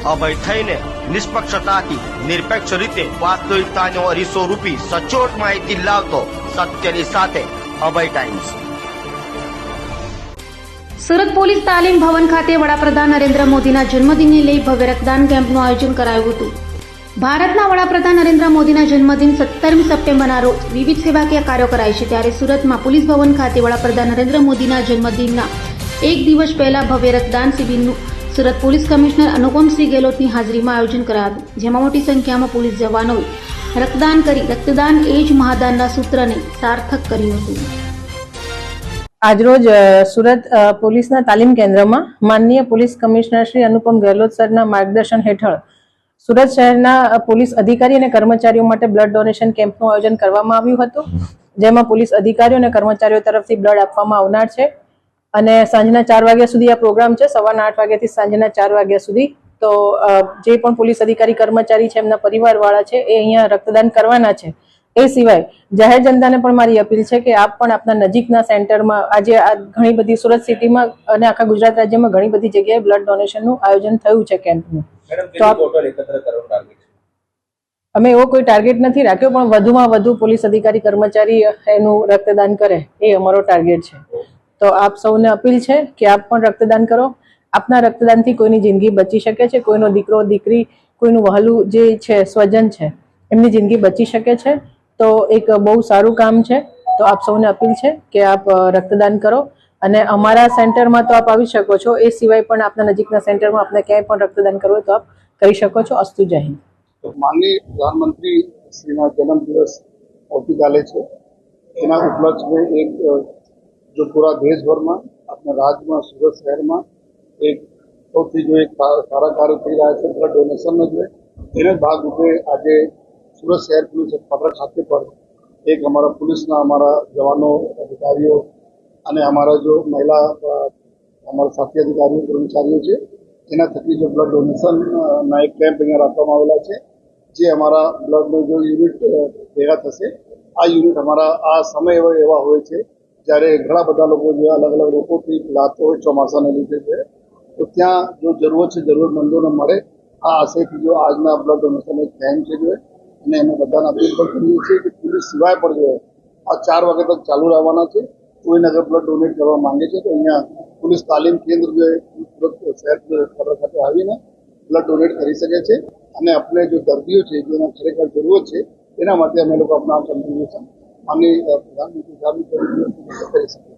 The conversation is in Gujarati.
અભય થઈને નિષ્પક્ષતાથી નિરપેક્ષ રીતે વાસ્તવિકતાનો અરીસો રૂપી સચોટ માહિતી લાવતો સત્યની સાથે અભય ટાઈમ્સ। સુરત પોલીસ તાલીમ ભવન ખાતે વડાપ્રધાન નરેન્દ્ર મોદીના જન્મદિનને લઈ ભવ્ય રક્તદાન કેમ્પનું આયોજન કરાયું હતું। ભારતના વડાપ્રધાન નરેન્દ્ર મોદીના જન્મદિન 17મી સપ્ટેમ્બરના રોજ વિવિધ સેવાકીય કાર્યો કરાય છે, ત્યારે સુરતમાં પોલીસ ભવન ખાતે વડાપ્રધાન નરેન્દ્ર મોદીના જન્મદિનના એક દિવસ પહેલા ભવ્ય રક્તદાન શિબિરનું સુરત પોલીસ કમિશનર અનુપમસિંહ ગેહલોતની હાજરીમાં આયોજન કરાયું હતું, જેમાં મોટી સંખ્યામાં પોલીસ જવાનોએ રક્તદાન કરી રક્તદાન એ જ મહાદાનના સૂત્રને સાર્થક કર્યું હતું। આજરોજ સુરત પોલીસના તાલીમ કેન્દ્રમાં માનનીય પોલીસ કમિશનર શ્રી અનુપમ ગેહલોત સરના માર્ગદર્શન હેઠળ સુરત શહેરના પોલીસ અધિકારી અને કર્મચારીઓ માટે બ્લડ ડોનેશન કેમ્પનું આયોજન કરવામાં આવ્યું હતું, જેમાં પોલીસ અધિકારીઓ અને કર્મચારીઓ તરફથી બ્લડ આપવામાં આવનાર છે અને સાંજના 4 વાગ્યા સુધી આ પ્રોગ્રામ છે, સવારના 8 વાગ્યાથી સાંજના 4 વાગ્યા સુધી। તો જે પણ પોલીસ અધિકારી કર્મચારી છે, એમના પરિવારવાળા છે, એ અહીંયા રક્તદાન કરવાના છે। એ સિવાય જાહેર જનતાને પણ મારી અપીલ છે કે આપ પણ આપના નજીકના સેન્ટરમાં આજે ઘણી બધી સુરત સિટીમાં અને આખા ગુજરાત રાજ્યમાં ઘણી બધી જગ્યાએ બ્લડ ડોનેશનનું આયોજન થયું છે કેમ્પનું। અમે એવો કોઈ ટાર્ગેટ નથી રાખ્યો, પણ વધુમાં વધુ પોલીસ અધિકારી કર્મચારી એનું રક્તદાન કરે એ અમારો ટાર્ગેટ છે। તો આપ સૌને અપીલ છે કે આપ પણ રક્તદાન કરો। આપના રક્તદાનથી કોઈની જિંદગી બચી શકે છે, કોઈનો દીકરો દીકરી, કોઈનું વહાલું જે છે સ્વજન છે, એમની જિંદગી બચી શકે છે। તો એક બહુ સારું કામ છે। તો આપ સૌને અપીલ છે કે આપ રક્તદાન કરો અને અમારા સેન્ટરમાં તો આપ આવી શકો છો, એ સિવાય પણ આપના નજીકના સેન્ટરમાં આપને ક્યાંય પણ રક્તદાન કરવું હોય તો આપ કરી શકો છો। અસ્તુ જય હિન્દ। માનનીય પ્રધાનમંત્રી શ્રીના જન્મદિવસ આવતીકાલે છે, એના ઉપલક્ષમાં એક जो पूरा देशभर में अपने राज्य में सूरत शहर में एक सौथी जो एक सारा कार्य थी रहा है ब्लड डोनेशन में जो है भाग रूपे आज सूरत शहर पुलिस हेडक्वार्टर खाते पर एक हमारा पुलिस हमारा जवानों अधिकारियों અને અમારા જો મહિલા અમારા સાથી અધિકારીઓ કર્મચારીઓ છે એના થકી જો બ્લડ ડોનેશન ના એક કેમ્પ અહીંયા રાખવામાં આવેલા છે, જે અમારા બ્લડનો જો યુનિટ ભેગા થશે। આ યુનિટ અમારા આ સમય એવા હોય છે જ્યારે ઘણા બધા લોકો જે અલગ અલગ રોગોથી પીડાતો હોય ચોમાસાને લીધે છે, તો ત્યાં જો જરૂરત છે જરૂરતમંદોને મળે। આ આશયથી જો આજના બ્લડ ડોનેશન એક કેમ્પ છે જો અને અમે બધાને અપીલ પણ કરીએ છીએ કે પોલીસ સિવાય પણ જો આ 4 વાગે તક ચાલુ રહેવાના છે। કોઈને અગર બ્લડ ડોનેટ કરવા માંગે છે તો અહીંયા પોલીસ તાલીમ કેન્દ્ર જે શહેર ખાતે આવીને બ્લડ ડોનેટ કરી શકે છે અને આપણે જો દર્દીઓ છે જેને ખરેખર જરૂરત છે એના માટે અમે લોકો આપણા કોન્ટ્રીબ્યુશન માનનીય પ્રધાનમંત્રી સાહેબની કરી શકીએ।